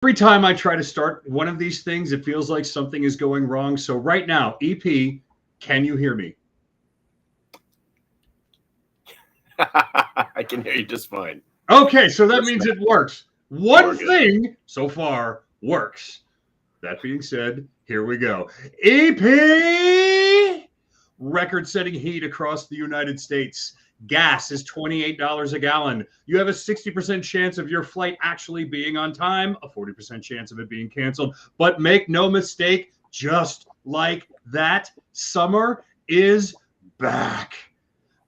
Every time I try to start one of these things, it feels like something is going wrong. So right now, EP, can you hear me? I can hear you just fine. Okay, so that means it works. One We're good. thing so far works. That being said, here we go. EP record-setting heat across the United States. Gas is $28 a gallon. You have a 60% chance of your flight actually being on time, a 40% chance of it being canceled. But make no mistake, just like that, summer is back.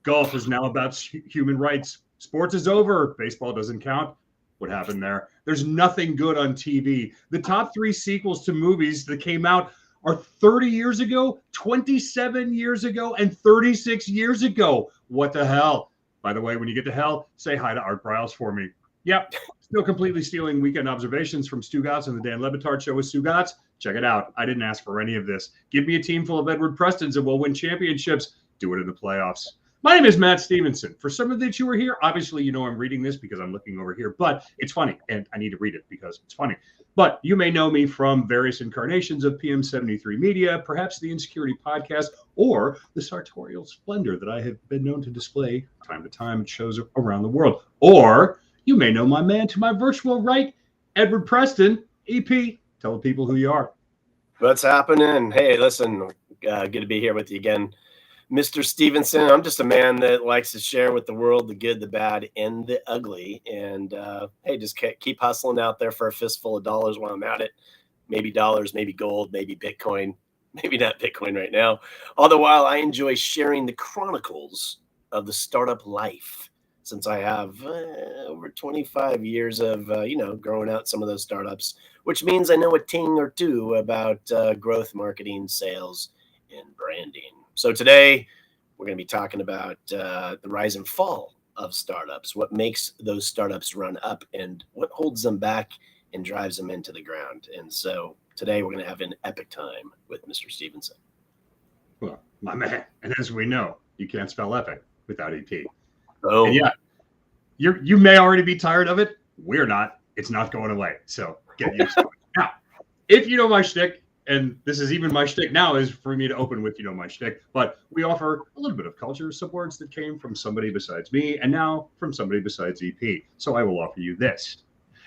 Golf is now about human rights. Sports is over. Baseball doesn't count. What happened there? There's nothing good on TV. The top 3 sequels to movies that came out are 30 years ago, 27 years ago, and 36 years ago. What the hell? By the way, when you get to hell, say hi to Art Briles for me. Yep, still completely stealing weekend observations from Stugatz and the Dan Lebitard Show with Stugatz. Check it out. I didn't ask for any of this. Give me a team full of Edward Prestons and we'll win championships. Do it in the playoffs. My name is Matt Stevenson. For some of you who are here, obviously you know I'm reading this because I'm looking over here, but it's funny, and I need to read it because it's funny. But you may know me from various incarnations of PM73 Media, perhaps the Insecurity Podcast, or the sartorial splendor that I have been known to display time to time at shows around the world. Or you may know my man to my virtual right, Edward Preston. EP, tell the people who you are. What's happening? Hey, listen, good to be here with you again. Mr. Stevenson, I'm just a man that likes to share with the world the good, the bad, and the ugly. And hey, just keep hustling out there for a fistful of dollars while I'm at it. Maybe dollars, maybe gold, maybe Bitcoin, maybe not Bitcoin right now. All the while, I enjoy sharing the chronicles of the startup life, since I have over 25 years of, growing out some of those startups, which means I know a ting or two about growth, marketing, sales, and branding. So today we're going to be talking about the rise and fall of startups, what makes those startups run up and what holds them back and drives them into the ground. And so today we're going to have an epic time with Mr. Stevenson. Well, my man, and as we know, you can't spell epic without EP. Oh, and yeah, you may already be tired of it. We're not. It's not going away. So get used to it. Now, if you know my shtick, and this is even my shtick now, is for me to open with, my shtick, but we offer a little bit of culture, some words that came from somebody besides me, and now from somebody besides EP. So I will offer you this.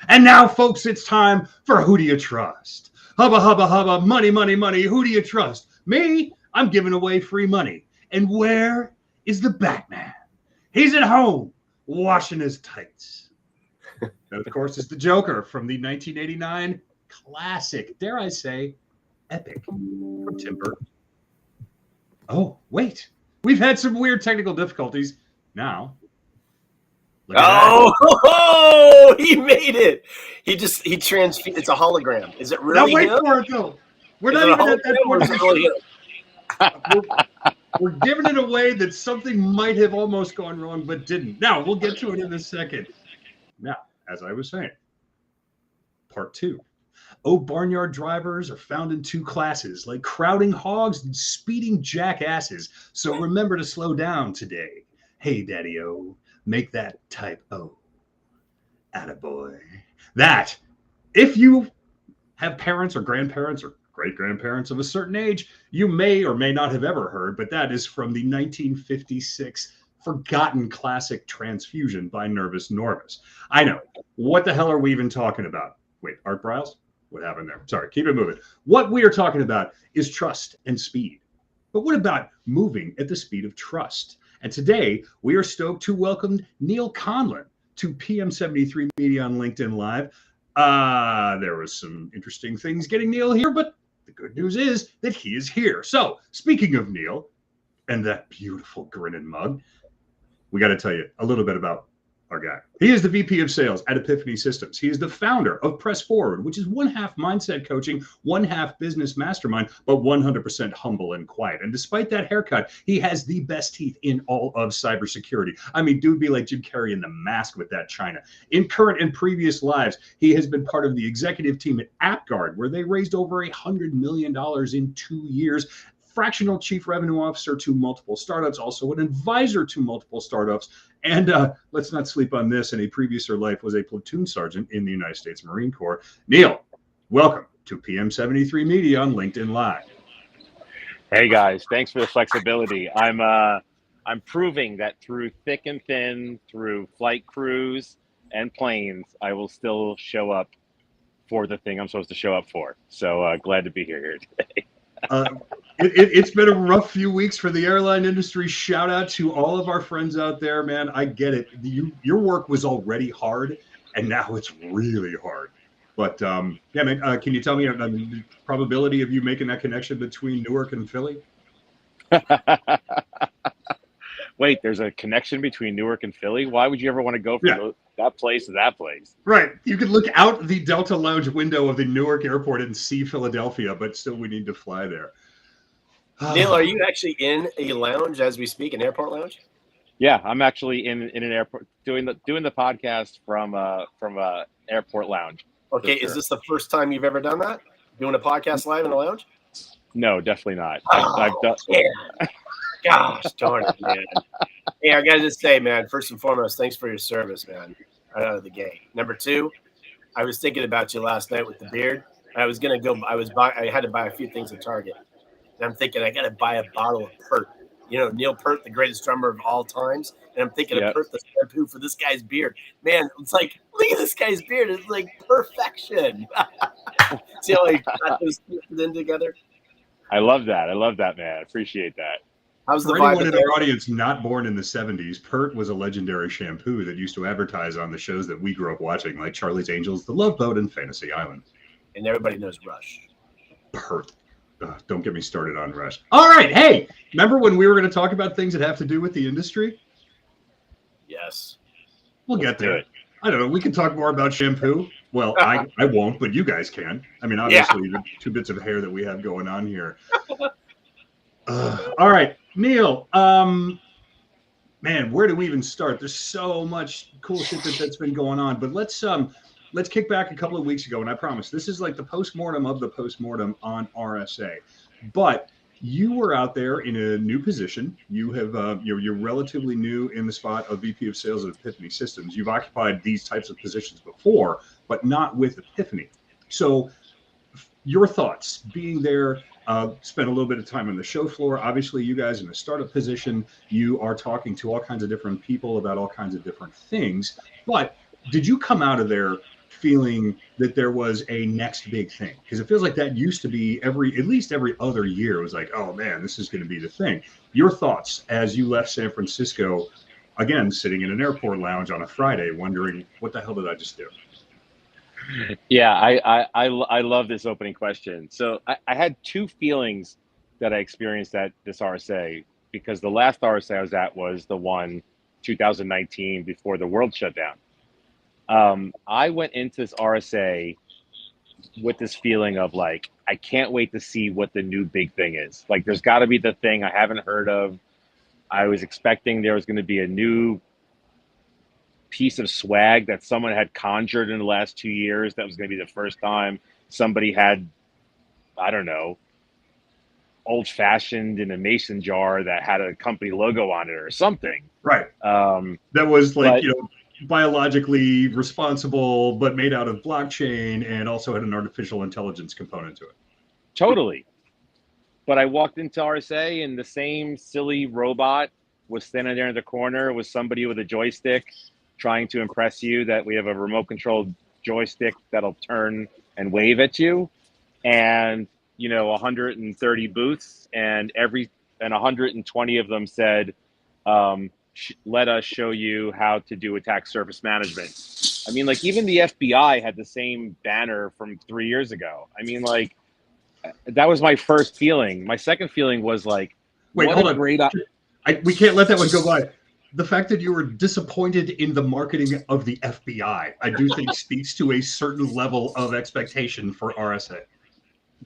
And now, folks, it's time for Who Do You Trust? Hubba, hubba, hubba, money, money, money. Who do you trust? Me? I'm giving away free money. And where is the Batman? He's at home, washing his tights. That, of course, is the Joker from the 1989 classic, dare I say, epic from Tim Burton. Oh, wait. We've had some weird technical difficulties. Now, he made it. It's a hologram. Is it really now wait him? for it, though. We're not even at that point. We're giving it away that something might have almost gone wrong, but didn't. Now, we'll get to it in a second. Now, as I was saying, part 2. Oh, barnyard drivers are found in 2 classes, like crowding hogs and speeding jackasses. So remember to slow down today. Hey, Daddy-O, make that type O. Atta-boy. That, if you have parents or grandparents or great-grandparents of a certain age, you may or may not have ever heard, but that is from the 1956 forgotten classic Transfusion by Norvous. I know. What the hell are we even talking about? Wait, Art Briles? What happened there? Sorry, keep it moving. What we are talking about is trust and speed. But what about moving at the speed of trust? And today, we are stoked to welcome Neal Conlon to PM73 Media on LinkedIn Live. There was some interesting things getting Neal here, but the good news is that he is here. So, speaking of Neal and that beautiful grinning mug, we got to tell you a little bit about our guy. He is the VP of Sales at Epiphany Systems. He is the founder of Press Forward, which is 1/2 mindset coaching, 1/2 business mastermind, but 100% humble and quiet. And despite that haircut, he has the best teeth in all of cybersecurity. I mean, dude be like Jim Carrey in The Mask with that China. In current and previous lives, he has been part of the executive team at AppGuard, where they raised over $100 million in 2 years, fractional chief revenue officer to multiple startups, also an advisor to multiple startups. And let's not sleep on this. In a previous life, was a platoon sergeant in the United States Marine Corps. Neal, welcome to PM73 Media on LinkedIn Live. Hey guys, thanks for the flexibility. I'm proving that through thick and thin, through flight crews and planes, I will still show up for the thing I'm supposed to show up for. So glad to be here today. It's been a rough few weeks for the airline industry. Shout out to all of our friends out there, man. I get it. Your work was already hard, and now it's really hard. But yeah, man, can you tell me the probability of you making that connection between Newark and Philly? Wait, there's a connection between Newark and Philly? Why would you ever want to go from that place to that place? Right. You could look out the Delta Lounge window of the Newark airport and see Philadelphia, but still we need to fly there. Neal, are you actually in a lounge as we speak, an airport lounge? Yeah, I'm actually in an airport doing the podcast from a airport lounge. Okay, sure. Is this the first time you've ever done that? Doing a podcast live in a lounge? No, definitely not. I've done. Yeah. Gosh darn it, man. Hey, I gotta just say, man, first and foremost, thanks for your service, man. Right out of the gate. Number two, I was thinking about you last night with the beard. I was gonna go. I had to buy a few things at Target, and I'm thinking I gotta buy a bottle of Pert. You know, Neal Peart, the greatest drummer of all times, and I'm thinking of Pert, the shampoo for this guy's beard. Man, it's like, look at this guy's beard. It's like perfection. See how I got those two in together? I love that. I love that, man. I appreciate that. How's the vibe in our audience not born in the 70s, Pert was a legendary shampoo that used to advertise on the shows that we grew up watching, like Charlie's Angels, The Love Boat, and Fantasy Island. And everybody knows Rush. Pert. Don't get me started on Rush. All right. Hey, remember when we were going to talk about things that have to do with the industry? Yes. We'll get there. I don't know. We can talk more about shampoo. Well, I won't, but you guys can. I mean, obviously, the 2 bits of hair that we have going on here. All right, Neal. Man, where do we even start? There's so much cool shit that's been going on. But let's kick back a couple of weeks ago, and I promise this is like the postmortem of the postmortem on RSA. But you were out there in a new position. You have you're relatively new in the spot of VP of Sales at Epiphany Systems. You've occupied these types of positions before, but not with Epiphany. So, your thoughts being there. Spent a little bit of time on the show floor. Obviously, you guys in a startup position, you are talking to all kinds of different people about all kinds of different things. But did you come out of there feeling that there was a next big thing? Because it feels like that used to be at least every other year. It was like, oh man, this is going to be the thing. Your thoughts as you left San Francisco, again, sitting in an airport lounge on a Friday, wondering, what the hell did I just do? Yeah, I love this opening question. So I had 2 feelings that I experienced at this RSA, because the last RSA I was at was the one 2019 before the world shut down. I went into this RSA with this feeling of like, I can't wait to see what the new big thing is. Like, there's got to be the thing I haven't heard of. I was expecting there was going to be a new piece of swag that someone had conjured in the last 2 years. That was going to be the first time somebody had, I don't know, old fashioned in a mason jar that had a company logo on it or something. Right. That was like, biologically responsible, but made out of blockchain and also had an artificial intelligence component to it. Totally. But I walked into RSA and the same silly robot was standing there in the corner with somebody with a joystick trying to impress you that we have a remote controlled joystick that'll turn and wave at you, and 130 booths, and 120 of them said, let us show you how to do attack surface management. I mean, like, even the FBI had the same banner from 3 years ago. I mean, like, that was my first feeling. My second feeling was like, wait, hold on. We can't let that one go by. The fact that you were disappointed in the marketing of the FBI, I do think speaks to a certain level of expectation for RSA.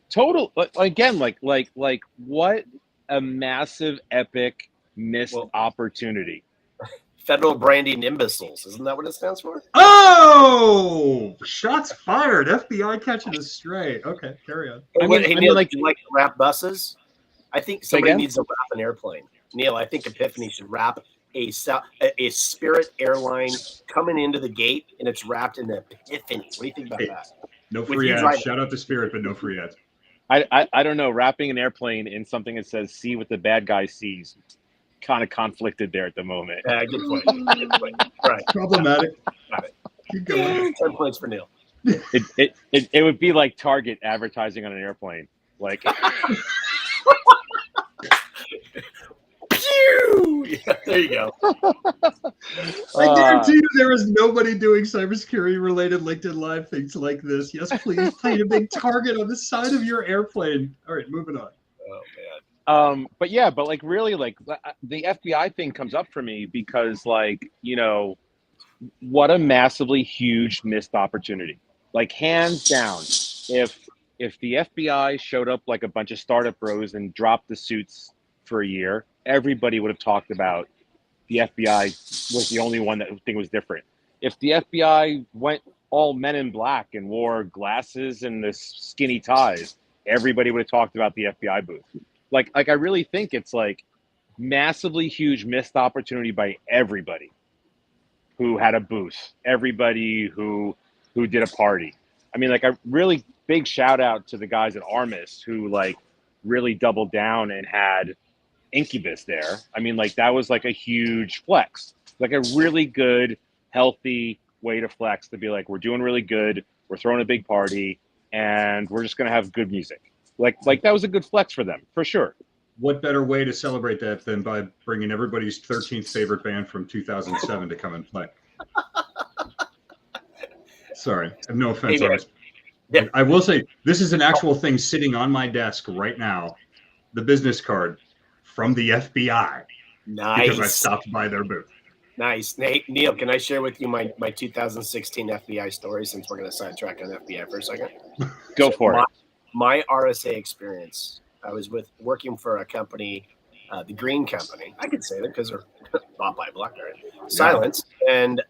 Total. Again, like what a massive, epic missed opportunity. Federal branding imbeciles. Isn't that what it stands for? Oh, shots fired. FBI catching a stray. Okay, carry on. You like to wrap buses? I think Say somebody again? needs to wrap an airplane. Neal, I think Epiphany should wrap a Spirit airline coming into the gate, and it's wrapped in Epiphany. What do you think about Hey, that? no With free you ads. driving. Shout out to Spirit, but no free ads. I don't know. Wrapping an airplane in something that says "See what the bad guy sees," kind of conflicted there at the moment. Good point. Good point. Right. Problematic. Got it. Keep going. 10 points for Neal. It would be like Target advertising on an airplane. Like, Pew! Yeah, there you go. I guarantee you there is nobody doing cybersecurity related LinkedIn Live things like this. Yes, please paint a big target on the side of your airplane. All right, moving on. Oh man. but yeah, but like really, like the FBI thing comes up for me because, like, you know, what a massively huge missed opportunity. Like, hands down, if the FBI showed up like a bunch of startup bros and dropped the suits for a year, everybody would have talked about the FBI was the only one that thing was different. If the FBI went all men in black and wore glasses and the skinny ties, everybody would have talked about the FBI booth. Like I really think it's like massively huge missed opportunity by everybody who had a booth, everybody who did a party. I mean, like, a really big shout out to the guys at Armis who like really doubled down and had Incubus there. I mean, like, that was like a huge flex, like a really good, healthy way to flex, to be like, we're doing really good, we're throwing a big party, and we're just gonna have good music. Like that was a good flex for them, for sure. What better way to celebrate that than by bringing everybody's 13th favorite band from 2007 to come and play? Sorry, no offense. Yeah. I will say this is an actual thing sitting on my desk right now. The business card from the FBI. Nice. Because I stopped by their booth. Nice. Neal, can I share with you my 2016 FBI story, since we're going to sidetrack on FBI for a second? Go for it. My RSA experience, I was working for a company, the Green Company. I could say that because they're bought by BlackBerry. Silence. And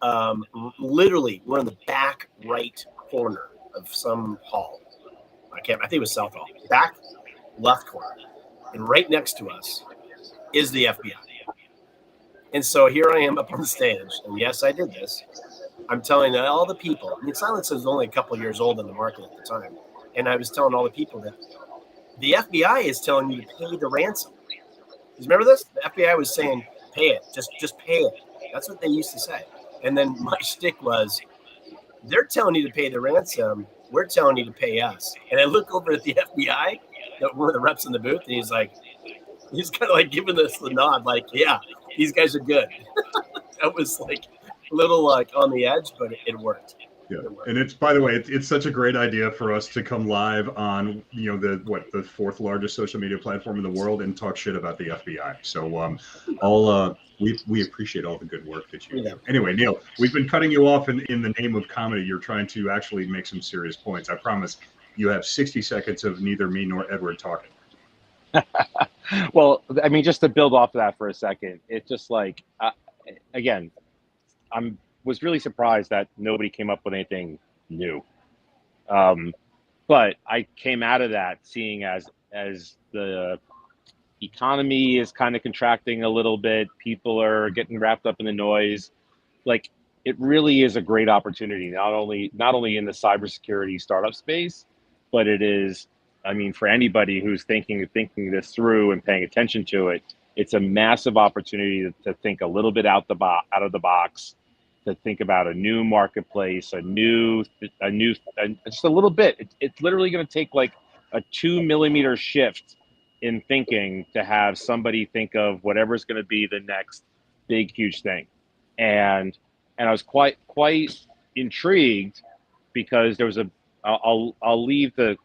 literally, we're in the back right corner of some hall. I think it was South Hall. Back left corner. And right next to us is the FBI. And so here I am up on the stage. And yes, I did this. I'm telling all the people. I mean, Silence was only a couple of years old in the market at the time. And I was telling all the people that the FBI is telling you to pay the ransom. You remember this? The FBI was saying, pay it. Just pay it. That's what they used to say. And then my shtick was, they're telling you to pay the ransom. We're telling you to pay us. And I look over at the FBI, one of the reps in the booth, and he's kind of like giving us the nod, like, yeah, these guys are good. That was like a little like on the edge, but it worked. Yeah, and it's, by the way, it's such a great idea for us to come live on, you know, the fourth largest social media platform in the world and talk shit about the FBI. So we appreciate all the good work that you do. Anyway, Neal, we've been cutting you off in the name of comedy. You're trying to actually make some serious points. I promise you have 60 seconds of neither me nor Edward talking. Well, I mean, just to build off of that for a second, it's just like, again, was really surprised that nobody came up with anything new. But I came out of that seeing as the economy is kind of contracting a little bit, people are getting wrapped up in the noise. Like, it really is a great opportunity, not only in the cybersecurity startup space, but it is, I mean, for anybody who's thinking this through and paying attention to it, it's a massive opportunity to think a little bit out of the box, to think about a new marketplace, just a little bit. It's literally going to take like a 2 millimeter shift in thinking to have somebody think of whatever's going to be the next big, huge thing. And I was quite intrigued because there was I'll leave the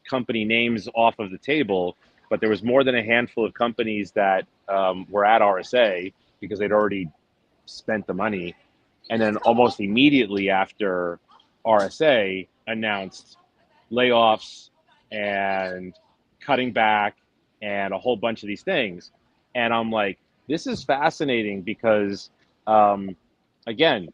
company names off of the table, but there was more than a handful of companies that were at RSA because they'd already spent the money. And then almost immediately after, RSA announced layoffs and cutting back and a whole bunch of these things. And I'm like, this is fascinating because, again,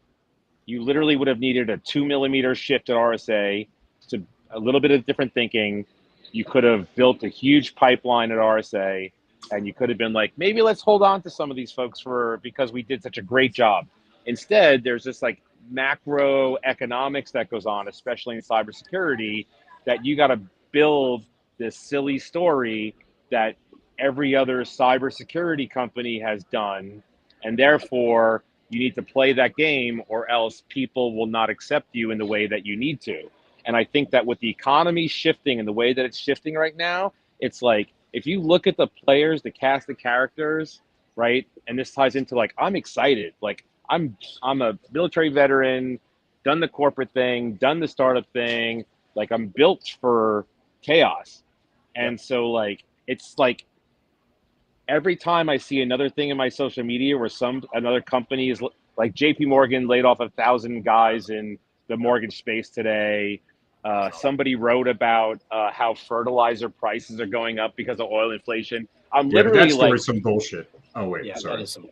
you literally would have needed a 2 millimeter shift at RSA, to a little bit of different thinking You could have built a huge pipeline at RSA, and you could have been like, maybe let's hold on to some of these folks because we did such a great job. Instead, there's this like macro economics that goes on, especially in cybersecurity, that you got to build this silly story that every other cybersecurity company has done, and therefore you need to play that game, or else people will not accept you in the way that you need to. And I think that with the economy shifting and the way that it's shifting right now, it's like, if you look at the players, the cast of characters, right? And this ties into like, I'm excited. Like I'm a military veteran, done the corporate thing, done the startup thing. Like I'm built for chaos. And so like, it's like every time I see another thing in my social media where another company is like JP Morgan laid off 1,000 guys in the mortgage space today. Somebody wrote about how fertilizer prices are going up because of oil inflation. I'm Yeah, but literally that story's like some bullshit. Oh wait, Yeah, sorry. that is some.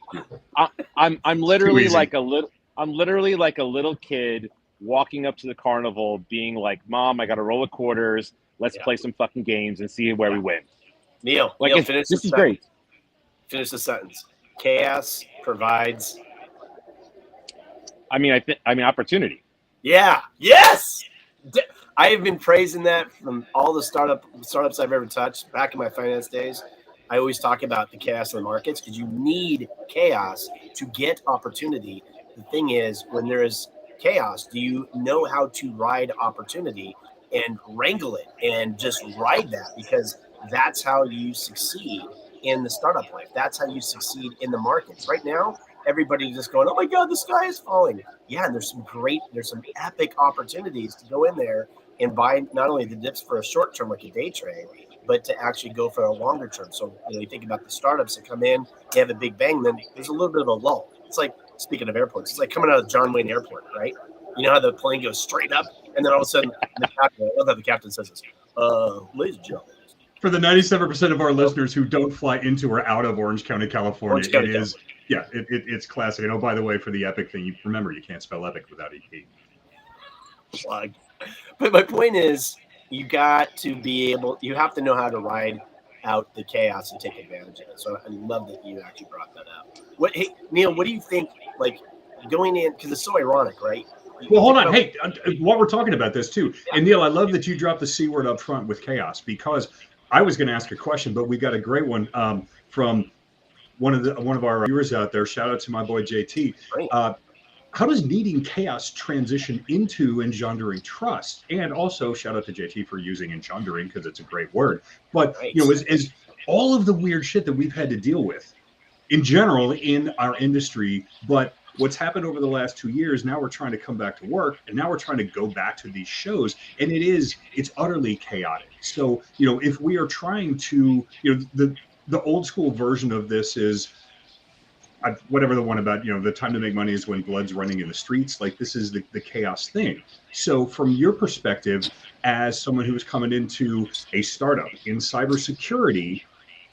I'm literally easy. like a little I'm literally like a little kid walking up to the carnival being like, Mom, I got a roll of quarters. Let's play some fucking games and see where we win. Neal, Like Neal, finish this the is sentence. great. Finish the sentence. Chaos provides. I mean opportunity. Yeah. Yes. I have been praising that from all the startups I've ever touched back in my finance days. I always talk about the chaos in the markets because you need chaos to get opportunity. The thing is, when there is chaos, do you know how to ride opportunity and wrangle it and just ride that? Because that's how you succeed in the startup life. That's how you succeed in the markets. Right now, everybody's just going, "Oh my God, the sky is falling." Yeah, and there's some epic opportunities to go in there and buy not only the dips for a short term like a day trade, but to actually go for a longer term. So you think about the startups that come in, they have a big bang, then there's a little bit of a lull. It's like, speaking of airports, it's like coming out of John Wayne Airport, right? You know how the plane goes straight up, and then all of a sudden the captain, I love how the captain says this, ladies and gentlemen. For the 97% of our listeners who don't fly into or out of Orange County, California, it's classic. And oh, by the way, for the epic thing, remember you can't spell epic without EP. Plug. But my point is, you have to know how to ride out the chaos and take advantage of it. So I love that you actually brought that up. Hey, Neal, what do you think, like, going in, because it's so ironic, right? Well, hold on. Hey, while we're talking about this too, and Neal, I love that you dropped the C word up front with chaos, because I was going to ask a question, but we got a great one from one of our viewers out there. Shout out to my boy JT. How does needing chaos transition into engendering trust? And also shout out to JT for using engendering, because it's a great word. But as all of the weird shit that we've had to deal with in general in our industry, but what's happened over the last 2 years, now we're trying to come back to work, and now we're trying to go back to these shows, and it's utterly chaotic. So, if we are trying to, the old school version of this is whatever the one about, the time to make money is when blood's running in the streets. Like, this is the chaos thing. So from your perspective, as someone who is coming into a startup in cybersecurity,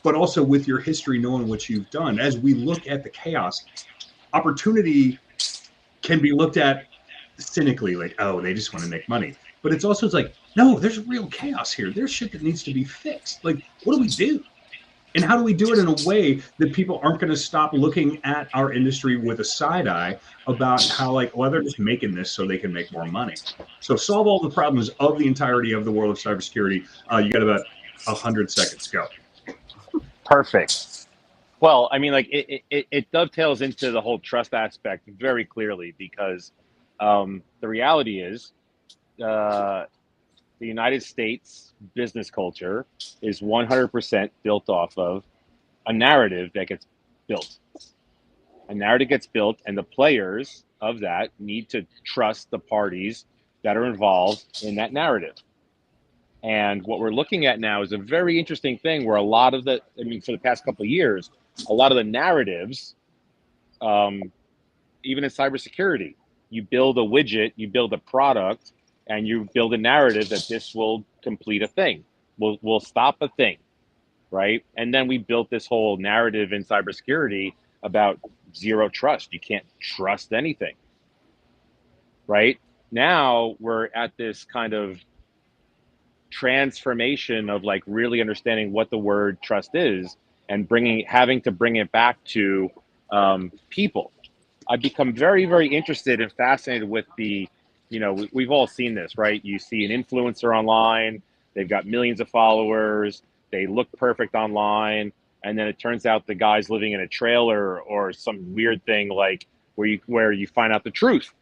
but also with your history, knowing what you've done, as we look at the chaos, opportunity can be looked at cynically, like, oh, they just want to make money. But it's like, no, there's real chaos here. There's shit that needs to be fixed. Like, what do we do? And how do we do it in a way that people aren't going to stop looking at our industry with a side eye about how, like, well, they're just making this so they can make more money. So solve all the problems of the entirety of the world of cybersecurity. You got about 100 seconds. Go. Perfect. Well, I mean, like it dovetails into the whole trust aspect very clearly, because the reality is the United States business culture is 100% built off of a narrative that gets built. A narrative gets built, and the players of that need to trust the parties that are involved in that narrative. And what we're looking at now is a very interesting thing where a lot of for the past couple of years, a lot of the narratives, even in cybersecurity, you build a widget, you build a product, and you build a narrative that this will complete a thing, will stop a thing, right? And then we built this whole narrative in cybersecurity about zero trust. You can't trust anything, right? Now we're at this kind of transformation of like really understanding what the word trust is and having to bring it back to people. I've become very, very interested and fascinated with we've all seen this, right? You see an influencer online, they've got millions of followers, they look perfect online, and then it turns out the guy's living in a trailer or some weird thing like where you find out the truth.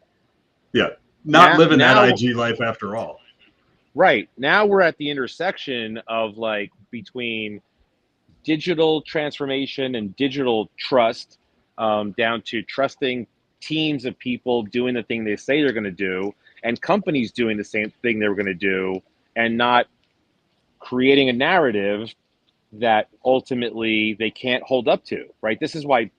Yeah, not living now, that IG life after all. Right. Now we're at the intersection of like between digital transformation and digital trust, down to trusting teams of people doing the thing they say they're going to do, and companies doing the same thing they were going to do, and not creating a narrative that ultimately they can't hold up to. Right. This is why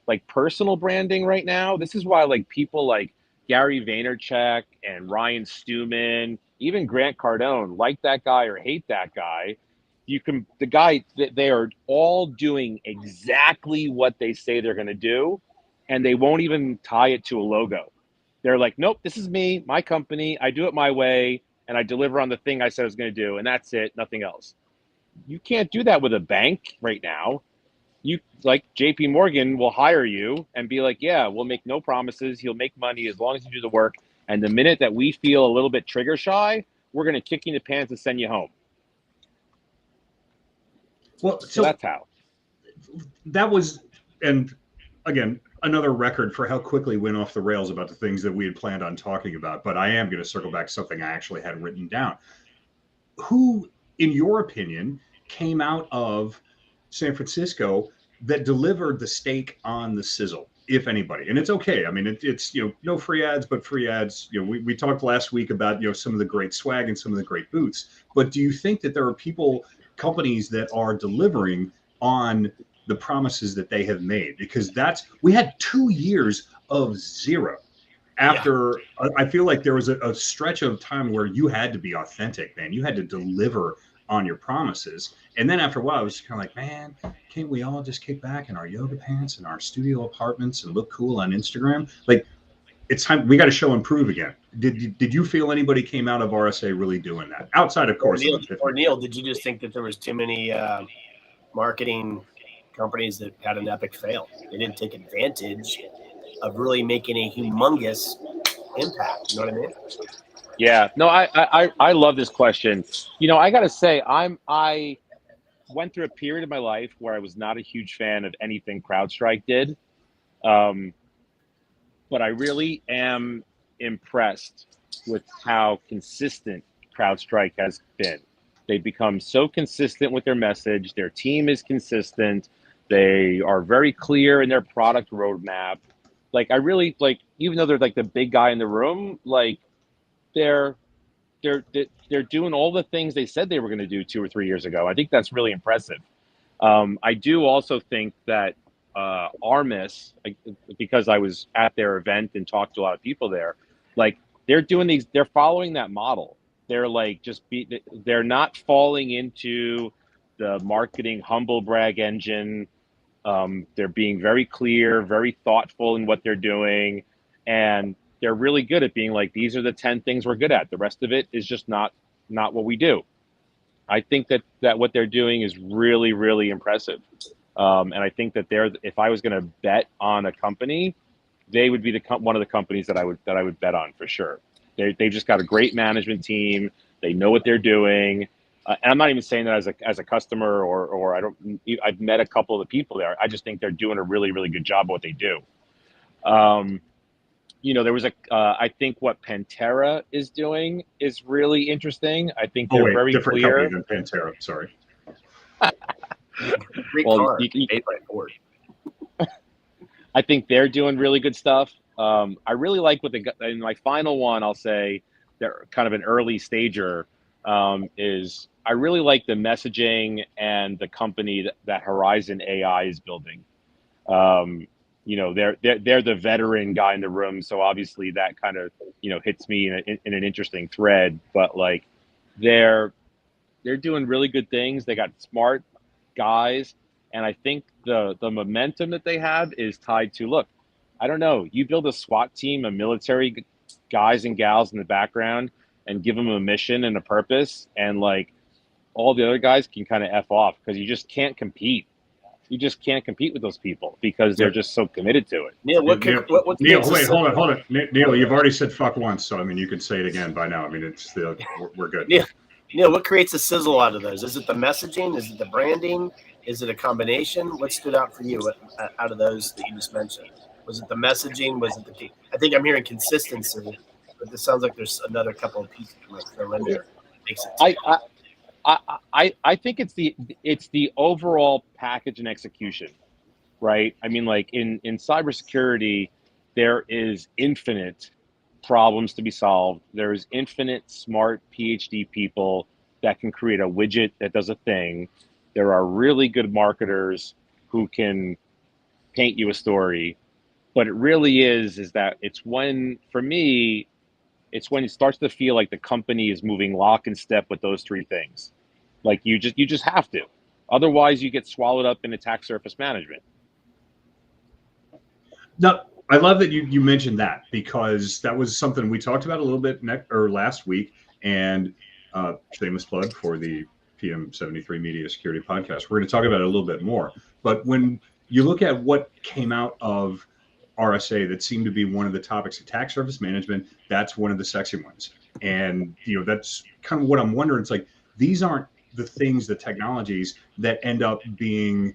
like personal branding right now. This is why like people like Gary Vaynerchuk and Ryan Stewman, even Grant Cardone, like that guy or hate that guy. They are all doing exactly what they say they're going to do, and they won't even tie it to a logo. They're like, nope, this is me, my company. I do it my way, and I deliver on the thing I said I was going to do, and that's it, nothing else. You can't do that with a bank right now. You like JP Morgan will hire you and be like, yeah, we'll make no promises. You'll make money as long as you do the work. And the minute that we feel a little bit trigger shy, we're going to kick you in the pants and send you home. Well, so that's how. That was, and again, another record for how quickly we went off the rails about the things that we had planned on talking about. But I am going to circle back to something I actually had written down. Who, in your opinion, came out of San Francisco that delivered the steak on the sizzle, if anybody? And it's okay. I mean, it's no free ads, but free ads. We talked last week about some of the great swag and some of the great boots. But do you think that there are companies that are delivering on the promises that they have made? Because we had 2 years of zero. After I feel like there was a stretch of time where you had to be authentic, man. You had to deliver on your promises. And then after a while, I was kind of like, man, can't we all just kick back in our yoga pants and our studio apartments and look cool on Instagram? Like, it's time. We got to show and prove again. Did you feel anybody came out of RSA really doing that? Outside, of course. Or Neal, did you just think that there was too many marketing companies that had an epic fail? They didn't take advantage of really making a humongous impact. You know what I mean? Yeah, no, I love this question. I got to say, I went through a period of my life where I was not a huge fan of anything CrowdStrike did. But I really am impressed with how consistent CrowdStrike has been. They've become so consistent with their message. Their team is consistent. They are very clear in their product roadmap. Like, I really like, even though they're like the big guy in the room, like they're doing all the things they said they were going to do 2 or 3 years ago. I think that's really impressive. I do also think that Armis, because I was at their event and talked to a lot of people there, like they're following that model. They're like they're not falling into the marketing humble brag engine. They're being very clear, very thoughtful in what they're doing, and they're really good at being like, these are the 10 things we're good at. The rest of it is just not what we do. I think that what they're doing is really, really impressive. And I think that if I was going to bet on a company, they would be one of the companies that I would bet on for sure. They've just got a great management team. They know what they're doing. And I'm not even saying that as a customer or I've met a couple of the people there. I just think they're doing a really, really good job of what they do. There was I think what Pantera is doing is really interesting. I think they're very different clear. Company than Pantera. Sorry. I think they're doing really good stuff. I really like in my final one, I'll say they're kind of an early stager, is I really like the messaging and the company that Horizon AI is building. They're the veteran guy in the room, so obviously that kind of hits me in an interesting thread. But like they're doing really good things. They got smart guys, and I think the momentum that they have is tied to, look, I don't know, you build a SWAT team of military guys and gals in the background, and give them a mission and a purpose, and like all the other guys can kind of F off, because you just can't compete. You just can't compete with those people because they're just so committed to it. Neal, what Neal, wait, hold on. Neal, you've already said fuck once, so I mean, you can say it again by now. I mean, it's we're good. Neal, what creates a sizzle out of those? Is it the messaging? Is it the branding? Is it a combination? What stood out for you out of those that you just mentioned? Was it the messaging? Was it the? I think I'm hearing consistency, but this sounds like there's another couple of pieces you might throw in there. Makes it I think it's the overall package and execution, right? I mean, like in cybersecurity, there is infinite problems to be solved. There is infinite smart PhD people that can create a widget that does a thing. There are really good marketers who can paint you a story, but it really is that it's when, for me, it's when it starts to feel like the company is moving lock and step with those three things. Like you just have to, otherwise you get swallowed up in attack surface management. No, I love that you mentioned that, because that was something we talked about a little bit last week, and shameless plug for the PM73 Media Security Podcast. We're going to talk about it a little bit more. But when you look at what came out of RSA that seemed to be one of the topics, attack surface management, that's one of the sexy ones. And that's kind of what I'm wondering. It's like, these aren't the things, the technologies that end up being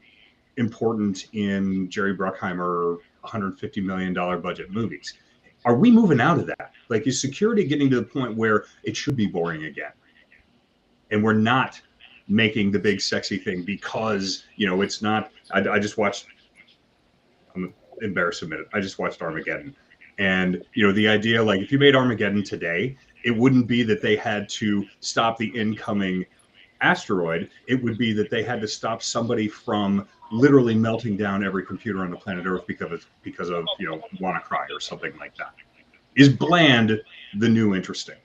important in Jerry Bruckheimer $150 million budget movies. Are we moving out of that? Like, is security getting to the point where it should be boring again? And we're not making the big sexy thing because, it's not, I just watched, I'm embarrassed to admit it, I just watched Armageddon. And, the idea, like, if you made Armageddon today, it wouldn't be that they had to stop the incoming asteroid. It would be that they had to stop somebody from literally melting down every computer on the planet Earth because of WannaCry or something like that. Is bland the new interesting?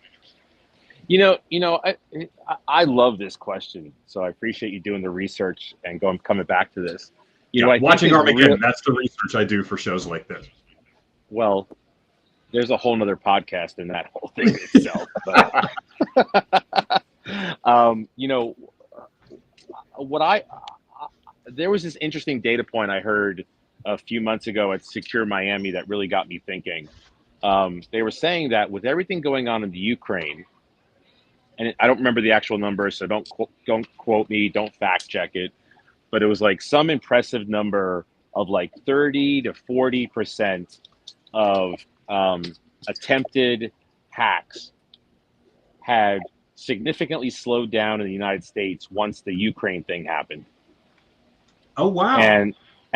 I love this question, so I appreciate you doing the research and coming back to this. Watching Armageddon, that's the research I do for shows like this. Well, there's a whole nother podcast in that whole thing itself. But, there was this interesting data point I heard a few months ago at Secure Miami that really got me thinking. They were saying that with everything going on in the Ukraine, and I don't remember the actual number, so don't quote me, don't fact check it, but it was like some impressive number of like 30 to 40% of attempted hacks had significantly slowed down in the United States once the Ukraine thing happened. Oh, wow. And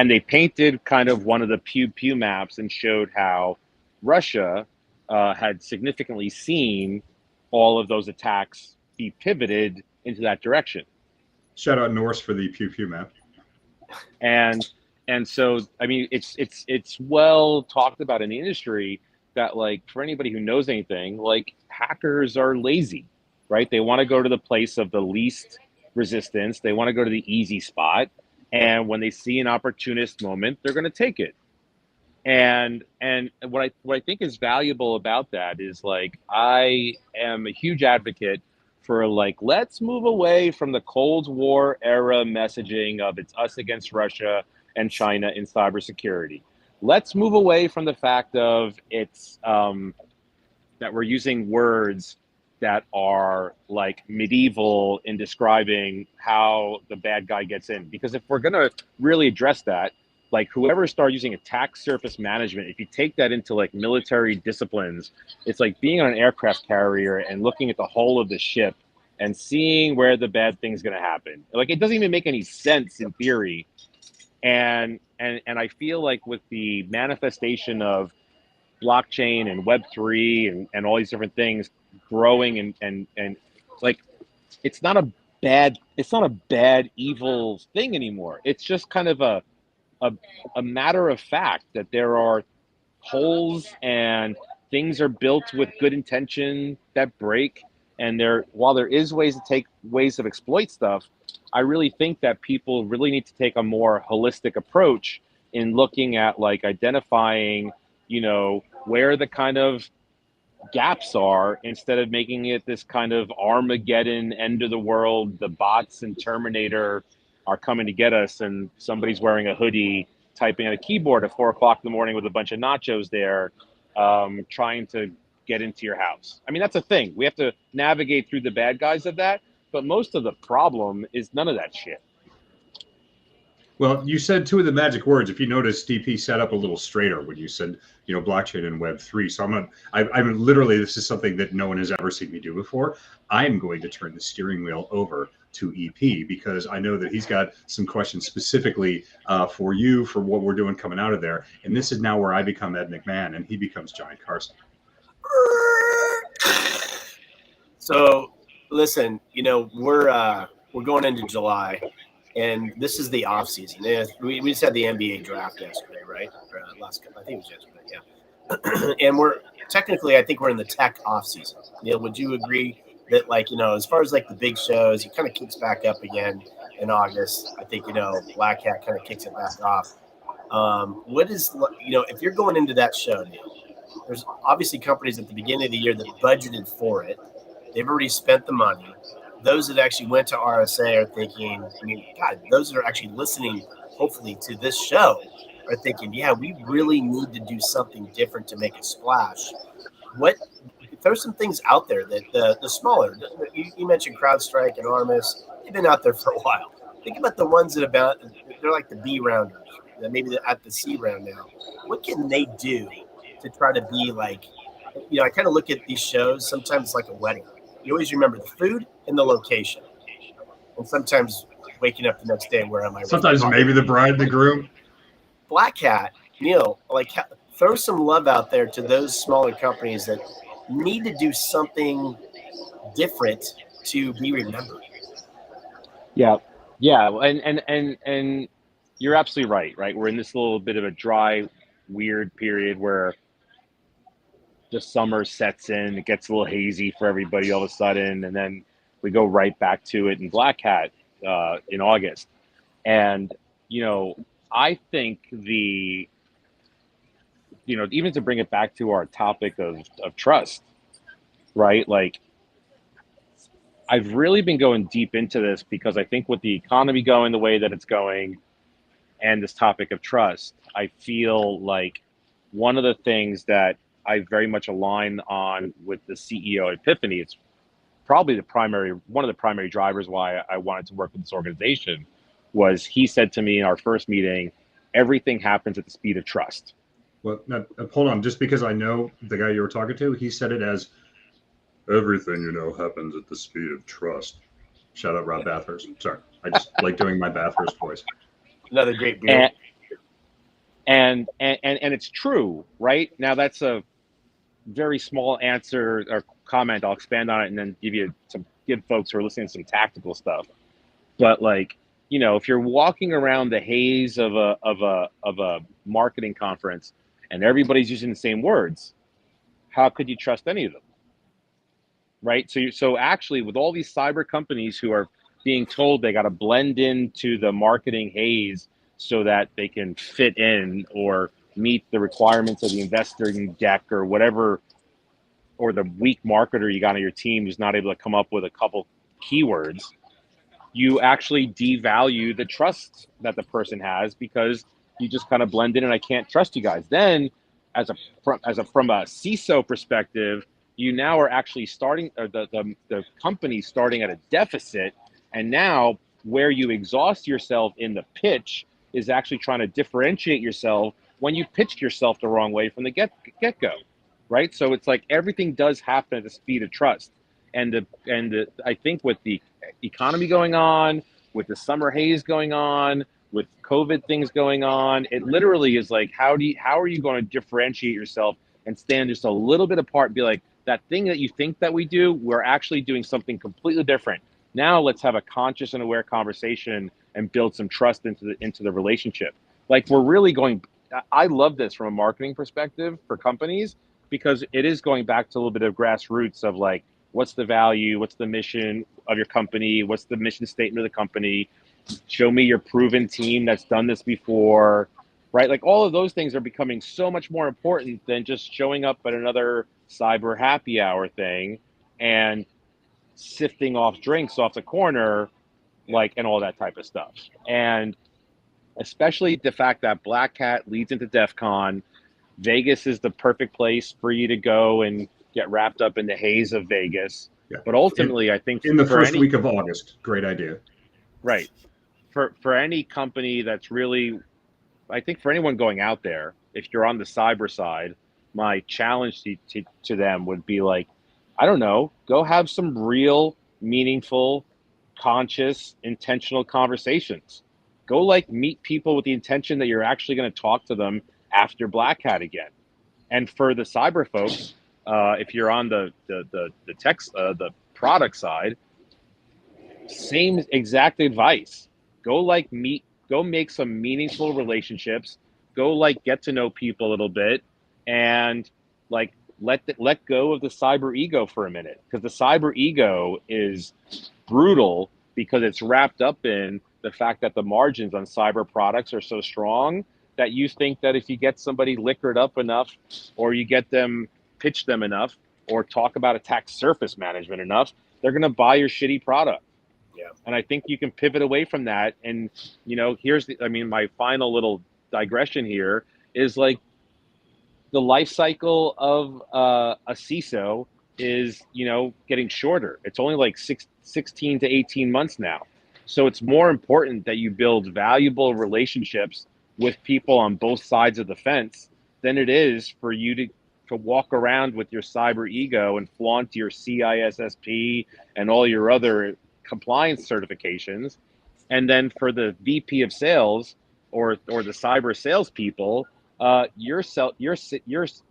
they painted kind of one of the pew maps and showed how Russia had significantly seen all of those attacks be pivoted into that direction. Shout out Norse for the pew map. And so, I mean, it's well talked about in the industry that, like, for anybody who knows anything, like, hackers are lazy, right? They want to go to the place of the least resistance. They want to go to the easy spot. And when they see an opportunist moment, they're going to take it. And what I think is valuable about that is, like, I am a huge advocate for, like, let's move away from the Cold War era messaging of it's us against Russia and China in cybersecurity. Let's move away from the fact of it's that we're using words that are like medieval in describing how the bad guy gets in. Because if we're going to really address that, like, whoever started using attack surface management, if you take that into like military disciplines, it's like being on an aircraft carrier and looking at the whole of the ship and seeing where the bad thing's going to happen. Like, it doesn't even make any sense in theory. And I feel like with the manifestation of blockchain and Web3 and all these different things growing and like, it's not a bad evil thing anymore. It's just kind of a matter of fact that there are holes and things are built with good intention that break. And while there is ways to exploit stuff, I really think that people really need to take a more holistic approach in looking at, like, identifying, where the kind of gaps are, instead of making it this kind of Armageddon, end of the world, the bots and Terminator are coming to get us, and somebody's wearing a hoodie, typing on a keyboard at 4 o'clock in the morning with a bunch of nachos there, trying to get into your house. I mean, that's a thing. We have to navigate through the bad guys of that, but most of the problem is none of that shit. Well, you said two of the magic words. If you notice, DP set up a little straighter when you said, blockchain and Web3. So I'm literally, this is something that no one has ever seen me do before. I'm going to turn the steering wheel over to EP because I know that he's got some questions specifically for you for what we're doing coming out of there. And this is now where I become Ed McMahon and he becomes Johnny Carson. So listen, we're going into July. And this is the off season. We just had the NBA draft yesterday, right? I think it was yesterday, yeah. And I think we're in the tech off season. Neal, would you agree that, as far as the big shows, it kind of kicks back up again in August? I think Black Hat kind of kicks it back off. What is if you're going into that show, Neal? There's obviously companies at the beginning of the year that budgeted for it. They've already spent the money. Those that actually went to RSA are thinking, God, those that are actually listening, hopefully, to this show are thinking, yeah, we really need to do something different to make a splash. There's some things out there that the smaller, you mentioned CrowdStrike and Armis, they've been out there for a while. Think about the ones that they're like the B rounders, that maybe they're at the C round now. What can they do to try to be like, I kind of look at these shows, sometimes like a wedding. You always remember the food and the location. And sometimes waking up the next day, where am I? Sometimes maybe the bride and the groom. Black Hat, Neal, throw some love out there to those smaller companies that need to do something different to be remembered. Yeah. And you're absolutely right? We're in this little bit of a dry, weird period where the summer sets in, it gets a little hazy for everybody all of a sudden, and then we go right back to it in Black Hat in August. And, I think even to bring it back to our topic of trust, right? I've really been going deep into this because I think with the economy going the way that it's going and this topic of trust, I feel like one of the things that I very much align on with the CEO Epiphany. It's probably one of the primary drivers why I wanted to work with this organization was he said to me in our first meeting, everything happens at the speed of trust. Well, now, hold on. Just because I know the guy you were talking to, he said it as everything, happens at the speed of trust. Shout out Rob Bathurst. Sorry. I just like doing my Bathurst voice. Another great beer. And it's true, right? Now that's a very small answer or comment. I'll expand on it and then give folks who are listening some tactical stuff. But if you're walking around the haze of a marketing conference and everybody's using the same words, how could you trust any of them? Right? So actually, with all these cyber companies who are being told they got to blend into the marketing haze so that they can fit in or meet the requirements of the investing deck or whatever, or the weak marketer you got on your team who's not able to come up with a couple keywords, you actually devalue the trust that the person has because you just kind of blend in and I can't trust you guys. Then from a CISO perspective, you now are actually starting, or the company starting at a deficit, and now where you exhaust yourself in the pitch is actually trying to differentiate yourself when you pitched yourself the wrong way from the get-go, right? So it's like everything does happen at the speed of trust. And I think with the economy going on, with the summer haze going on, with COVID things going on, it literally is like, how are you going to differentiate yourself and stand just a little bit apart and be like, that thing that you think that we do, we're actually doing something completely different. Now let's have a conscious and aware conversation and build some trust into the relationship. We're really going, I love this from a marketing perspective for companies, because it is going back to a little bit of grassroots of what's the value, what's the mission of your company, what's the mission statement of the company, show me your proven team that's done this before, right? All of those things are becoming so much more important than just showing up at another cyber happy hour thing and sifting off drinks off the corner, like, and all that type of stuff. And especially the fact that Black Hat leads into DEF CON. Vegas is the perfect place for you to go and get wrapped up in the haze of Vegas. Yeah. But ultimately, I think in the first week of August, great idea. Right. For any company that's really, I think for anyone going out there, if you're on the cyber side, my challenge to them would be like, I don't know, go have some real, meaningful, conscious, intentional conversations. Go like meet people with the intention that you're actually going to talk to them after Black Hat again. And for the cyber folks, if you're on the the product side, same exact advice. Go make some meaningful relationships. Go like get to know people a little bit, and like let go of the cyber ego for a minute, because the cyber ego is brutal because it's wrapped up in the fact that the margins on cyber products are so strong that you think that if you get somebody liquored up enough, or you get them pitch them enough, or talk about attack surface management enough, they're going to buy your shitty product. Yeah. And I think you can pivot away from that. And, here's my final little digression here is like the life cycle of a CISO is, getting shorter. It's only like 16 to 18 months now. So it's more important that you build valuable relationships with people on both sides of the fence than it is for you to walk around with your cyber ego and flaunt your CISSP and all your other compliance certifications. And then for the VP of sales or the cyber salespeople,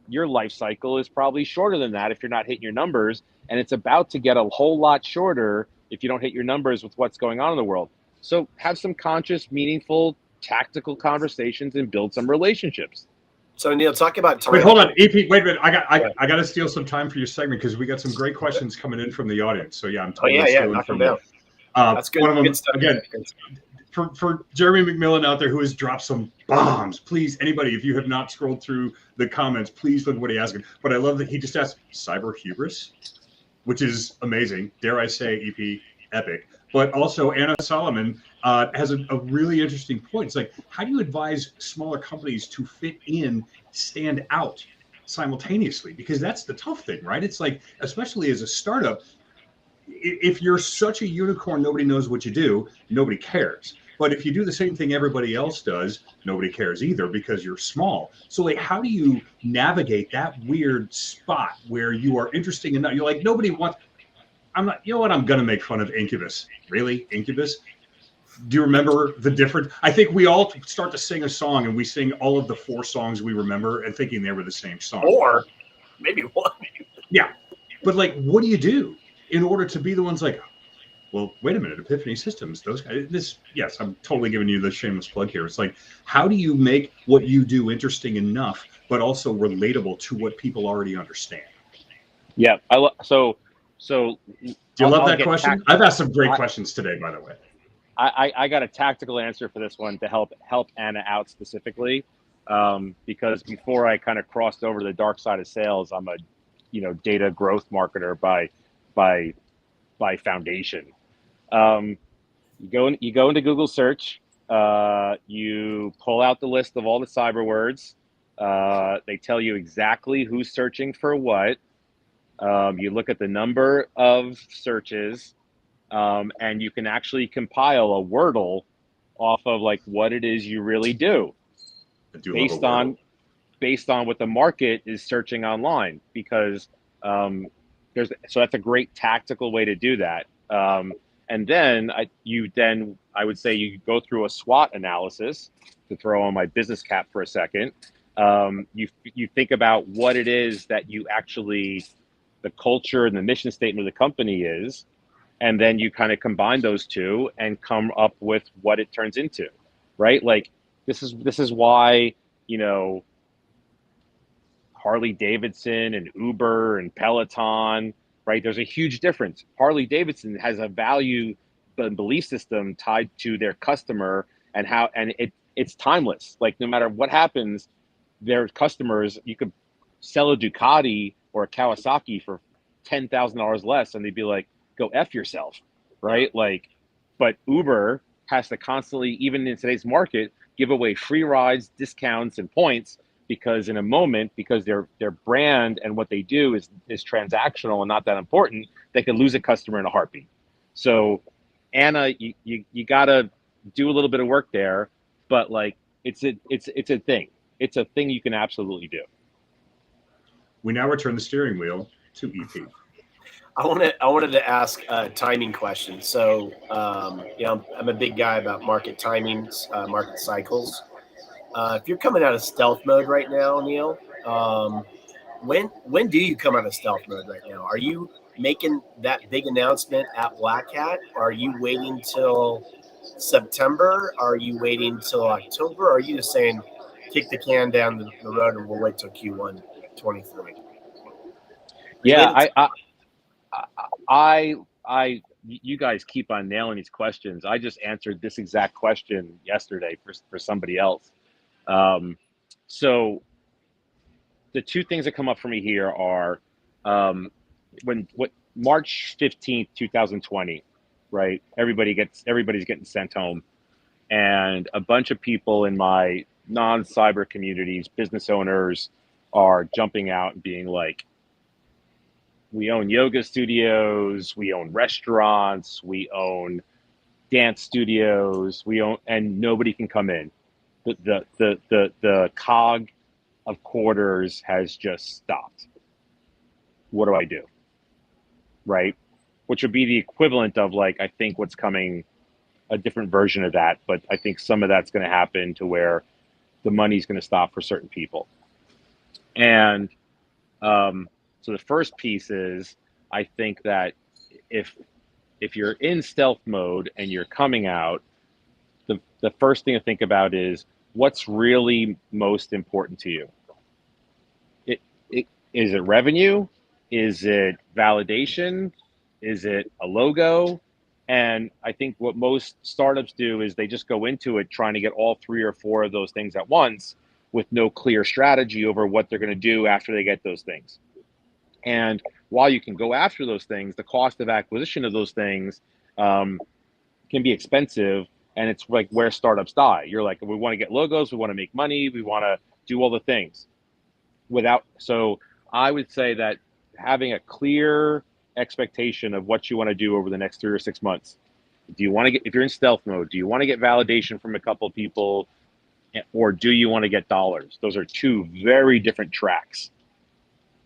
your life cycle is probably shorter than that if you're not hitting your numbers, and it's about to get a whole lot shorter if you don't hit your numbers with what's going on in the world. So have some conscious, meaningful, tactical conversations and build some relationships. So Neal, talk about Wait, hold on, EP. Wait a minute. I got to steal some time for your segment because we got some great questions coming in from the audience. So yeah, I'm totally stealing from them. That's good. One of them, good stuff. Again, for Jeremy McMillan out there who has dropped some bombs, please, anybody, if you have not scrolled through the comments, please look at what he asked. But I love that he just asked cyber hubris, which is amazing. Dare I say, EP, epic. But also Anna Solomon has a really interesting point. It's like, how do you advise smaller companies to fit in, stand out simultaneously? Because that's the tough thing, right? It's like, especially as a startup, if you're such a unicorn, nobody knows what you do, nobody cares. But if you do the same thing everybody else does, nobody cares either because you're small. So like, how do you navigate that weird spot where you are interesting enough? You're like, nobody wants, I'm not, you know what? I'm going to make fun of Incubus. Really? Incubus? Do you remember the difference? I think we all start to sing a song and we sing all of the 4 songs we remember and thinking they were the same song. Or maybe one. Yeah. But like, what do you do in order to be the ones like, well, wait a minute, Epiphany Systems, those guys, yes, I'm totally giving you the shameless plug here. It's like, how do you make what you do interesting enough, but also relatable to what people already understand? Yeah. So do you love that question? I've asked some great questions today, by the way. I got a tactical answer for this one to help Anna out specifically, because before I kind of crossed over to the dark side of sales, I'm a data growth marketer by foundation. You go into Google search, you pull out the list of all the cyber words. They tell you exactly who's searching for what. You look at the number of searches, and you can actually compile a Wordle off of like what it is you really do, based on what the market is searching online, because so that's a great tactical way to do that. And then I would say you go through a SWOT analysis, to throw on my business cap for a second. You think about what it is that you actually, the culture and the mission statement of the company is, and then you kind of combine those two and come up with what it turns into, right? Like this is why, Harley Davidson and Uber and Peloton, right? There's a huge difference. Harley Davidson has a value and belief system tied to their customer, and it's timeless. Like no matter what happens, their customers, you could sell a Ducati or a Kawasaki for $10,000 less, and they'd be like, go F yourself, right? Like, but Uber has to constantly, even in today's market, give away free rides, discounts, and points, because in a moment, because their brand and what they do is transactional and not that important, they could lose a customer in a heartbeat. So Anna, you gotta do a little bit of work there, but like it's a thing. It's a thing you can absolutely do. We now return the steering wheel to EP. I wanted to ask a timing question. So, I'm a big guy about market timings, market cycles. If you're coming out of stealth mode right now, Neal, when do you come out of stealth mode right now? Are you making that big announcement at Black Hat? Are you waiting till September? Are you waiting till October? Or are you just saying kick the can down the road and we'll wait till Q1 23? Yeah, you guys keep on nailing these questions. I just answered this exact question yesterday for somebody else. So the two things that come up for me here are March 15th, 2020, right? Everybody's getting sent home, and a bunch of people in my non-cyber communities, business owners, are jumping out and being like, we own yoga studios, we own restaurants, we own dance studios, and nobody can come in. The cog of quarters has just stopped. What do I do? Right? Which would be the equivalent of, like, I think what's coming, a different version of that, but I think some of that's going to happen to where the money's going to stop for certain people. And so the first piece is, I think that if you're in stealth mode and you're coming out, the first thing to think about is what's really most important to you. Is it revenue? Is it validation? Is it a logo? And I think what most startups do is they just go into it trying to get all 3 or 4 of those things at once with no clear strategy over what they're going to do after they get those things. And while you can go after those things, the cost of acquisition of those things can be expensive. And it's like where startups die. You're like, we want to get logos, we want to make money, we want to do all the things. So I would say that having a clear expectation of what you want to do over the next 3 or 6 months. Do you want to if you're in stealth mode, do you want to get validation from a couple of people, or do you want to get dollars? Those are 2 very different tracks,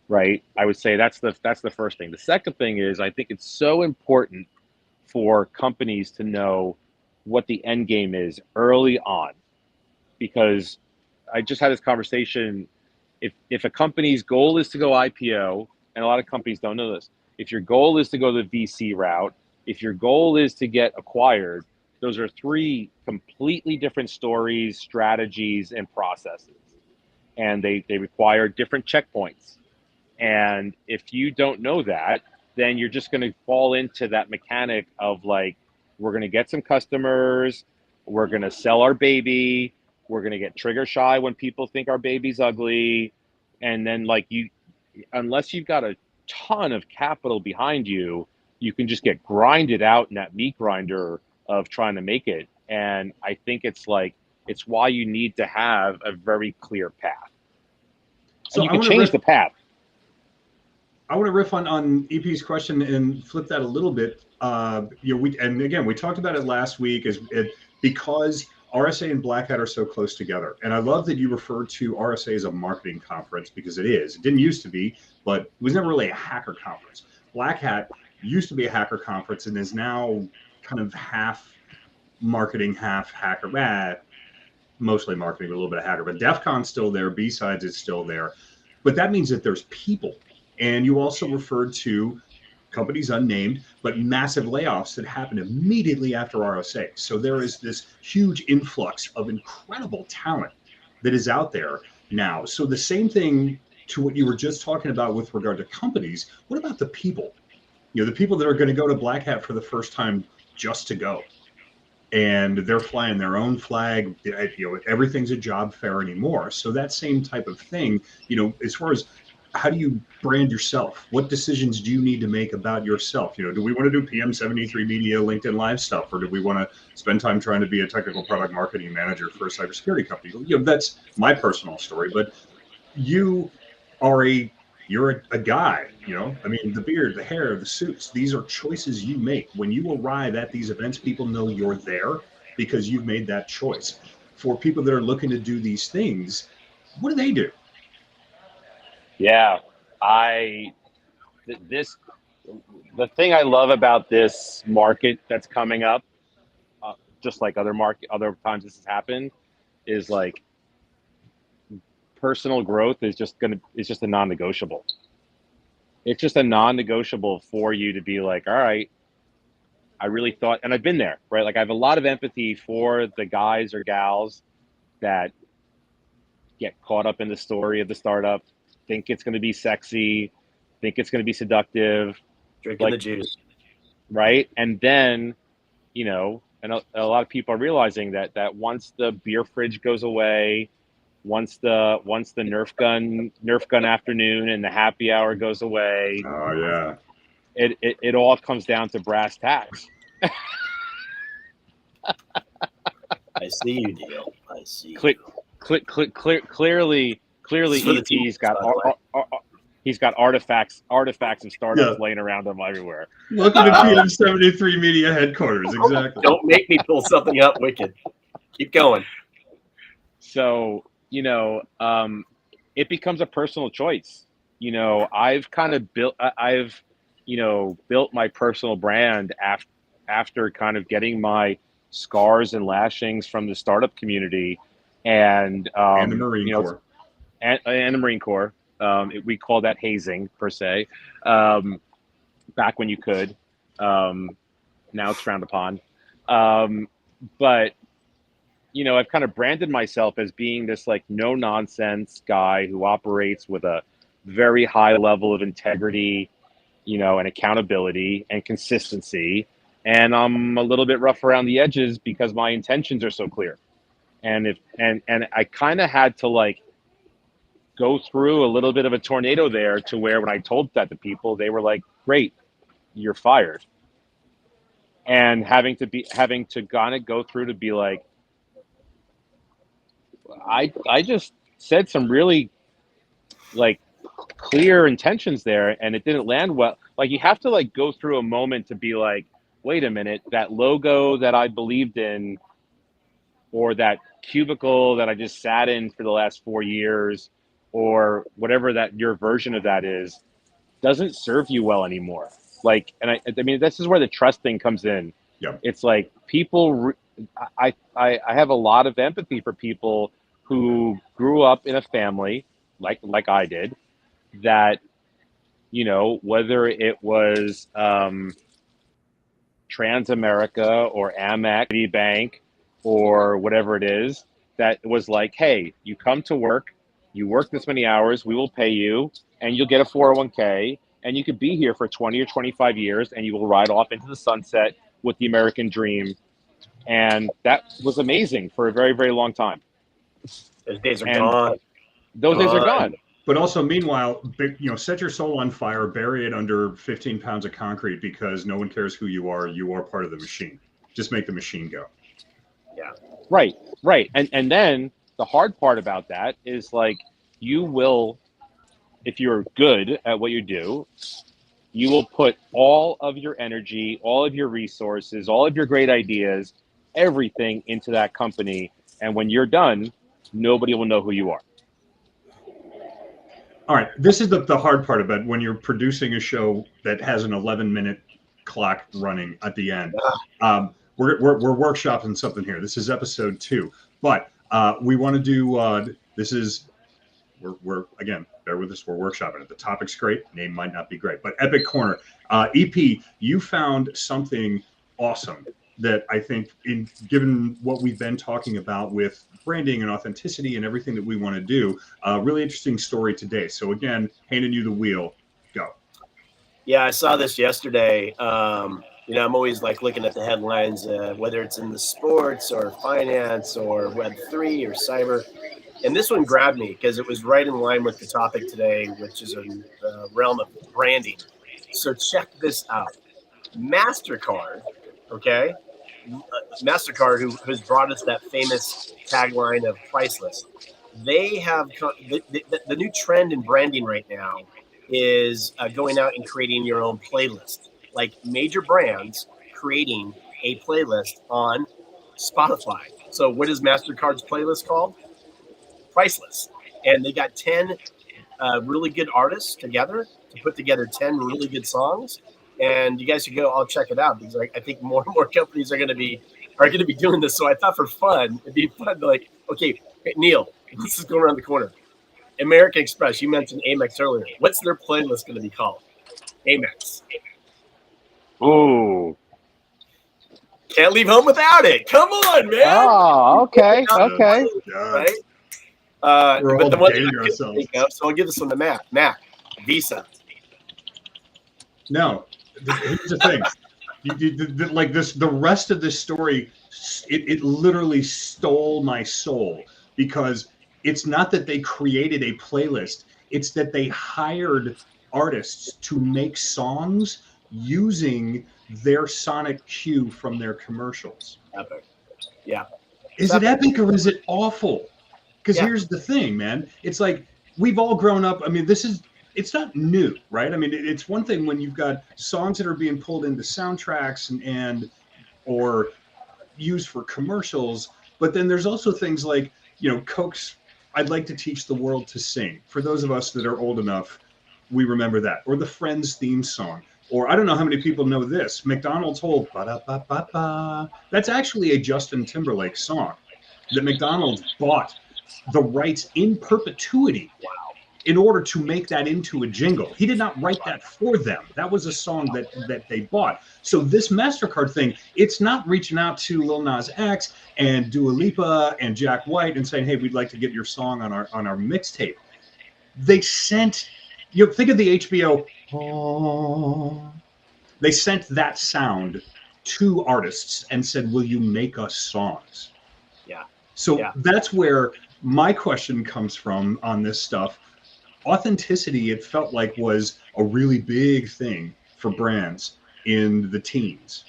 right? I would say that's the first thing. The second thing is, I think it's so important for companies to know what the end game is early on, because I just had this conversation. If a company's goal is to go IPO, and a lot of companies don't know this, if your goal is to go the VC route, if your goal is to get acquired, those are 3 completely different stories, strategies, and processes. And they require different checkpoints. And if you don't know that, then you're just going to fall into that mechanic of, like, we're going to get some customers, we're going to sell our baby, we're going to get trigger shy when people think our baby's ugly. And then, like, unless you've got a ton of capital behind you, you can just get grinded out in that meat grinder of trying to make it. And I think it's why you need to have a very clear path. So and you can change the path. I want to riff on EP's question and flip that a little bit. We talked about it last week because RSA and Black Hat are so close together. And I love that you referred to RSA as a marketing conference, because it is. It didn't used to be, but it was never really a hacker conference. Black Hat used to be a hacker conference and is now kind of half marketing, half hacker. Mostly marketing, a little bit of hacker. But DEF CON's still there. B-Sides is still there. But that means that there's people. And you also referred to companies unnamed, but massive layoffs that happened immediately after RSA. So there is this huge influx of incredible talent that is out there now. So the same thing to what you were just talking about with regard to companies. What about the people? The people that are going to go to Black Hat for the first time just to go. And they're flying their own flag. Everything's a job fair anymore. So that same type of thing, as far as how do you brand yourself? What decisions do you need to make about yourself? Do we want to do PM73 Media, LinkedIn Live stuff, or do we want to spend time trying to be a technical product marketing manager for a cybersecurity company? That's my personal story, but you are you're a guy, I mean, the beard, the hair, the suits, these are choices you make. When you arrive at these events, people know you're there because you've made that choice. For people that are looking to do these things, what do they do? Yeah, the thing I love about this market that's coming up, just like other times this has happened, is like personal growth is just a non-negotiable. It's just a non-negotiable for you to be like, all right, I really thought, and I've been there, right? Like I have a lot of empathy for the guys or gals that get caught up in the story of the startup, think it's going to be sexy, think it's going to be seductive, drinking the juice, right? And then, and a lot of people are realizing that once the beer fridge goes away, once the Nerf gun afternoon and the happy hour goes away, oh yeah, it all comes down to brass tacks. I see you, Neal. I see. Clearly, he's got artifacts and startups laying around him everywhere. Welcome to PM73 Media headquarters. Exactly. Don't make me pull something up wicked. Keep going. So, it becomes a personal choice. I've kind of built my personal brand after kind of getting my scars and lashings from the startup community and the Marine Corps. And the Marine Corps. We call that hazing per se. Back when you could. Now it's frowned upon. But I've kind of branded myself as being this like no nonsense guy who operates with a very high level of integrity, and accountability and consistency. And I'm a little bit rough around the edges because my intentions are so clear. And I kind of had to like go through a little bit of a tornado there to where when I told that to people, they were like, great, you're fired. And having to kind of go through to be like, I just said some really like clear intentions there and it didn't land well. Like you have to like go through a moment to be like, wait a minute, that logo that I believed in or that cubicle that I just sat in for the last 4 years or whatever that your version of that is doesn't serve you well anymore. Like, and I mean, this is where the trust thing comes in. Yep. It's like people, I have a lot of empathy for people who grew up in a family like I did that, whether it was Transamerica or Amex Bank or whatever it is, that was like, hey, you come to work, you work this many hours, we will pay you, and you'll get a 401k, and you could be here for 20 or 25 years, and you will ride off into the sunset with the American dream. And that was amazing for a very, very long time. Those days are gone. Those days are gone. But also, meanwhile, set your soul on fire, bury it under 15 pounds of concrete because no one cares who you are. You are part of the machine. Just make the machine go. Yeah. Right. And then the hard part about that is like you will, if you're good at what you do, you will put all of your energy, all of your resources, all of your great ideas, everything into that company. And when you're done, nobody will know who you are. All right. This is the hard part about when you're producing a show that has an 11-minute clock running at the end. We're workshopping something here. This is episode 2, but we want to do this is we're again, bear with us. We're workshopping it. The topic's great. Name might not be great, but Epic Corner. EP, you found something awesome that I think, given what we've been talking about with branding and authenticity and everything that we want to do, really interesting story today. So again, handing you the wheel. Go. Yeah, I saw this yesterday. I'm always like looking at the headlines, whether it's in the sports or finance or Web3 or cyber. And this one grabbed me because it was right in line with the topic today, which is in the realm of branding. So check this out. MasterCard, okay? MasterCard, who has brought us that famous tagline of priceless, they have the new trend in branding right now is going out and creating your own playlist. Like major brands creating a playlist on Spotify. So what is MasterCard's playlist called? Priceless. And they got 10 really good artists together to put together 10 really good songs. And you guys should go all check it out because I think more and more companies are going to be doing this. So I thought for fun, it'd be fun to like, okay, Neal, this is going around the corner. American Express, you mentioned Amex earlier. What's their playlist going to be called? Amex. Ooh. Can't leave home without it. Come on, man. Oh, okay. Okay. Right? We're but all the one dating that I ourselves. think of, so I'll give this one to Matt. Matt, Visa. No, here's the thing. Like this, the rest of this story, it literally stole my soul because it's not that they created a playlist. It's that they hired artists to make songs using their sonic cue from their commercials. Epic. Yeah. Is it epic or is it awful? Because Yeah. here's the thing, man. It's like we've all grown up. I mean, it's not new, right? I mean, it's one thing when you've got songs that are being pulled into soundtracks and or used for commercials, but then there's also things like, Coke's I'd like to teach the world to sing. For those of us that are old enough, we remember that. Or the Friends theme song. Or I don't know how many people know this. McDonald's whole ba-da-ba-ba-ba. That's actually a Justin Timberlake song that McDonald's bought the rights in perpetuity in order to make that into a jingle. He did not write that for them. That was a song that they bought. So this MasterCard thing, it's not reaching out to Lil Nas X and Dua Lipa and Jack White and saying, hey, we'd like to get your song on our mixtape. They sent, think of the HBO, they sent that sound to artists and said, will you make us songs? Yeah. So that's where my question comes from on this stuff. Authenticity, it felt like, was a really big thing for brands in the teens.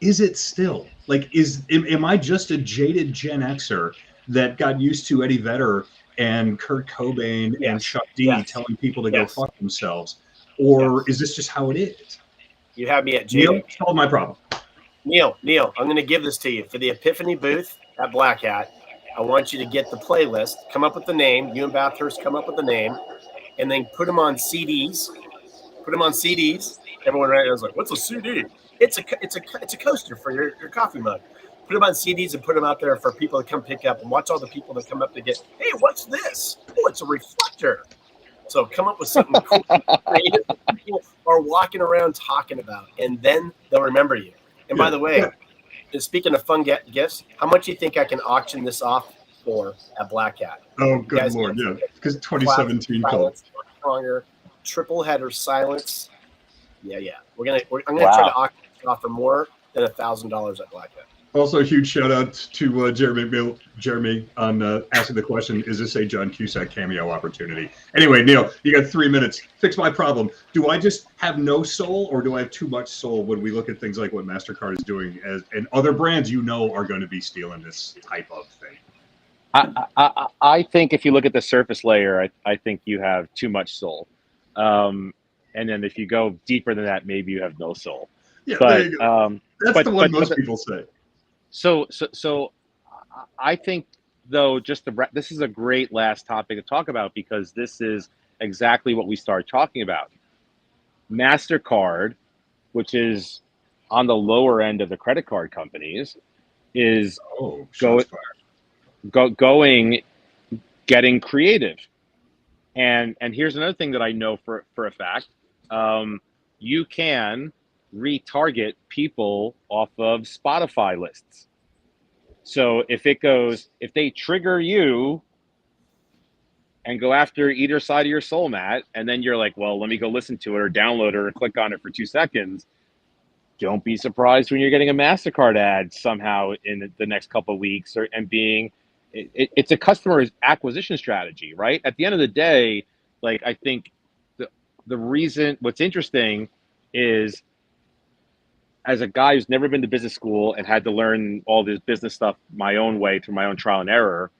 Is it still? Like, am I just a jaded Gen Xer that got used to Eddie Vedder and Kurt Cobain and Chuck D telling people to go fuck themselves? Or is this just how it is? You have me at jaded. Neal, solve my problem. Neal, I'm going to give this to you. For the Epiphany booth at Black Hat, I want you to get the playlist, come up with the name. You and Bathurst come up with the name, and then put them on CDs. Everyone right now is like, "What's a CD?" It's a coaster for your coffee mug. Put them on CDs and put them out there for people to come pick up and watch all the people that come up to get. Hey, what's this? Oh, it's a reflector. So come up with something cool, creative that people are walking around talking about, and then they'll remember you. And by the way. Speaking of fun gifts, how much do you think I can auction this off for at Black Hat? Oh, good Lord, yeah. Because 2017 called. Triple header silence. Yeah. I'm gonna try to auction it off for more than $1,000 at Black Hat. Also, a huge shout out to Jeremy on asking the question, is this a John Cusack cameo opportunity? Anyway, Neal, you got 3 minutes. Fix my problem. Do I just have no soul or do I have too much soul when we look at things like what MasterCard is doing and other brands are going to be stealing this type of thing? I think if you look at the surface layer, I think you have too much soul. And then if you go deeper than that, maybe you have no soul. Yeah, but, there you go. That's the one most people say. So I think, though, this is a great last topic to talk about because this is exactly what we started talking about. MasterCard, which is on the lower end of the credit card companies, is getting creative. And here's another thing that I know for a fact. You can retarget people off of Spotify lists. So if they trigger you and go after either side of your soul, Matt, and then you're like, well, let me go listen to it or download it or click on it for 2 seconds. Don't be surprised when you're getting a MasterCard ad somehow in the next couple of weeks and being it's a customer acquisition strategy, right? At the end of the day, like, I think the reason, what's interesting is, as a guy who's never been to business school and had to learn all this business stuff my own way through my own trial and error,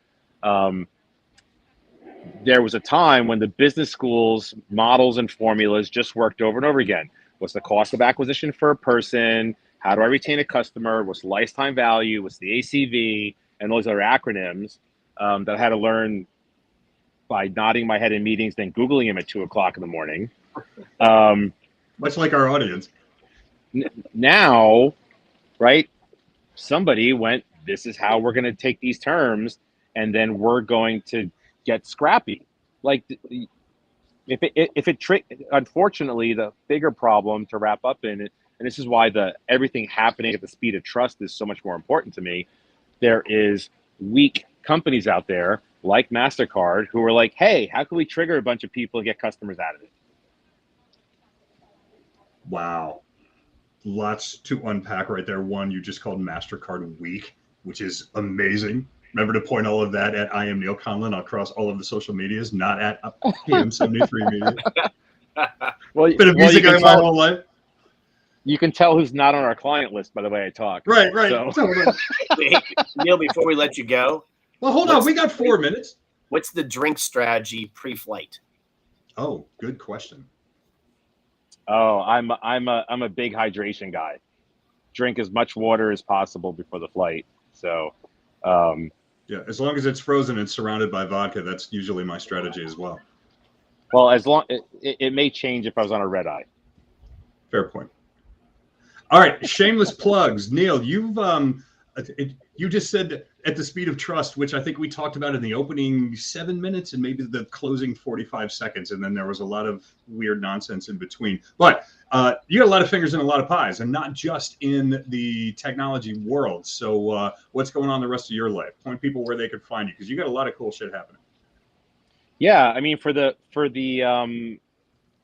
there was a time when the business schools models and formulas just worked over and over again. What's the cost of acquisition for a person? How do I retain a customer? What's lifetime value? What's the ACV? And those other acronyms that I had to learn by nodding my head in meetings, then Googling them at 2 o'clock in the morning. Much like our audience. Now, right, somebody went, this is how we're going to take these terms, and then we're going to get scrappy. Like, unfortunately, the bigger problem to wrap up in, and this is why everything happening at the speed of trust is so much more important to me. There is weak companies out there like MasterCard who are like, hey, how can we trigger a bunch of people and get customers out of it? Wow. Lots to unpack right there. One, you just called MasterCard weak, which is amazing. Remember to point all of that at I am Neal Conlon across all of the social medias, not at PM73 Media. Been a music guy my whole life. You can tell who's not on our client list by the way I talk. Right. So. Neal, before we let you go. Well, hold on. We got 4 minutes. What's the drink strategy pre-flight? Oh, good question. Oh, I'm a big hydration guy. Drink as much water as possible before the flight. So, yeah, as long as it's frozen and surrounded by vodka, that's usually my strategy as well. Well, as long it may change if I was on a red eye. Fair point. All right, shameless plugs. Neal, you just said at the speed of trust, which I think we talked about in the opening 7 minutes and maybe the closing 45 seconds. And then there was a lot of weird nonsense in between. But you got a lot of fingers in a lot of pies, and not just in the technology world. So what's going on the rest of your life? Point people where they could find you, because you got a lot of cool shit happening. Yeah, I mean, for the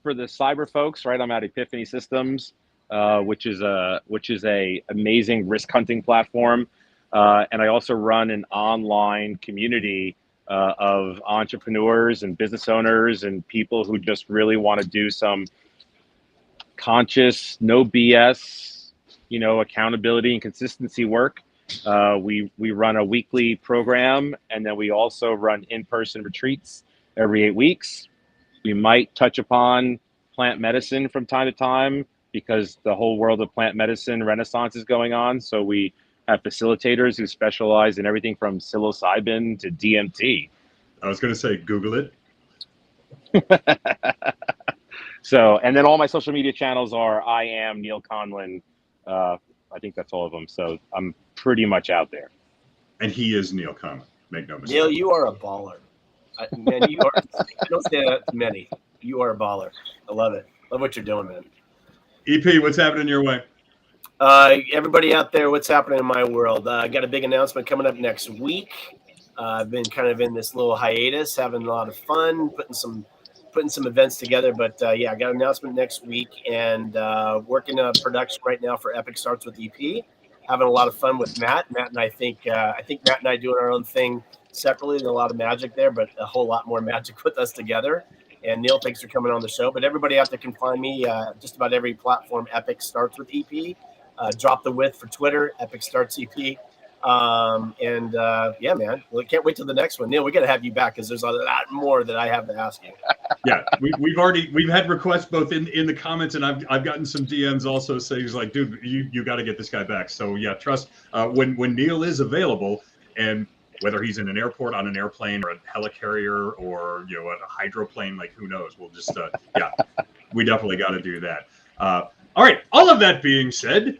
cyber folks, right? I'm at Epiphany Systems, which is a amazing risk hunting platform. And I also run an online community of entrepreneurs and business owners and people who just really want to do some conscious, no BS, accountability and consistency work. We run a weekly program, and then we also run in-person retreats every 8 weeks. We might touch upon plant medicine from time to time because the whole world of plant medicine renaissance is going on. So we have facilitators who specialize in everything from psilocybin to DMT. I was going to say, Google it. So, and then all my social media channels are I am Neal Conlon. I think that's all of them. So I'm pretty much out there. And he is Neal Conlon. Make no mistake. Neal, you are a baller. Man, you are. I don't say that to many. You are a baller. I love it. Love what you're doing, man. EP, what's happening your way? Everybody out there, what's happening in my world? I got a big announcement coming up next week. I've been kind of in this little hiatus, having a lot of fun, putting some events together. But yeah, I got an announcement next week, and working on production right now for Epic Starts with EP. Having a lot of fun with Matt. Matt and I think Matt and I doing our own thing separately. There's a lot of magic there, but a whole lot more magic with us together. And Neal, thanks for coming on the show. But everybody out there can find me just about every platform. Epic Starts with EP. Drop the width for Twitter. Epic Starts EP. Yeah, man. Well, I can't wait till the next one. Neal, we got to have you back because there's a lot more that I have to ask you. Yeah, we've had requests both in the comments, and I've gotten some DMs also saying, like, dude, you got to get this guy back. So yeah, trust when Neal is available, and whether he's in an airport, on an airplane, or a helicarrier, or a hydroplane, like who knows? We'll just yeah, we definitely got to do that. All right. All of that being said,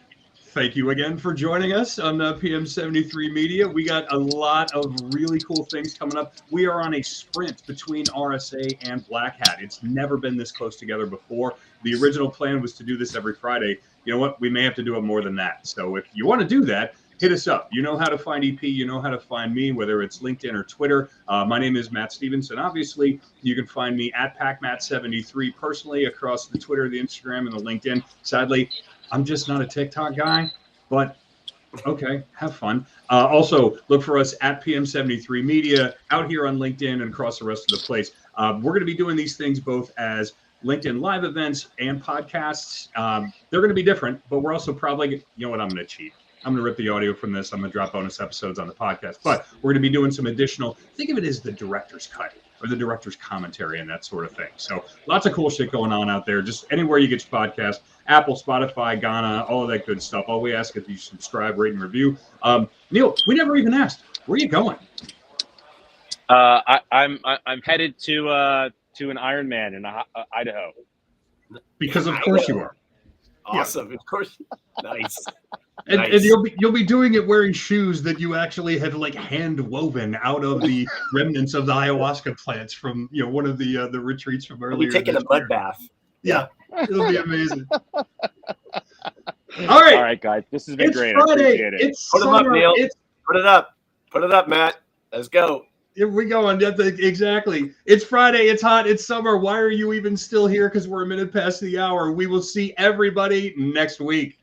thank you again for joining us on PM73 Media. We got a lot of really cool things coming up. We are on a sprint between RSA and Black Hat. It's never been this close together before. The original plan was to do this every Friday. You know what? We may have to do it more than that. So if you want to do that, hit us up. You know how to find EP. You know how to find me, whether it's LinkedIn or Twitter. My name is Matt Stevenson. Obviously, you can find me at PacMatt73 personally across the Twitter, the Instagram, and the LinkedIn. Sadly, I'm just not a TikTok guy, but Okay, have fun. Also, look for us at PM73 Media out here on LinkedIn and across the rest of the place. We're going to be doing these things both as LinkedIn live events and podcasts. They're going to be different, but we're also probably, you know what, I'm going to cheat. I'm going to rip the audio from this. I'm going to drop bonus episodes on the podcast, but we're going to be doing some additional, think of it as the director's cut or the director's commentary and that sort of thing. So lots of cool shit going on out there. Just anywhere you get your podcast, Apple, Spotify, Ghana, all of that good stuff. All we ask is you subscribe, rate, and review. Neal, we never even asked, where are you going? I'm headed to an Ironman in Idaho. Because of course you are. Awesome, of course. Nice. And, Nice. and you'll be doing it wearing shoes that you actually have like hand woven out of the remnants of the ayahuasca plants from one of the retreats from earlier. We're taking a mud bath. Yeah, it'll be amazing. All All right, right, guys, this has been it's great. Friday. I appreciate it. It's Put 'em up, summer. Neal. Put it up. Put it up, Matt. Let's go. Here we go. Exactly. It's Friday. It's hot. It's summer. Why are you even still here? Because we're a minute past the hour. We will see everybody next week.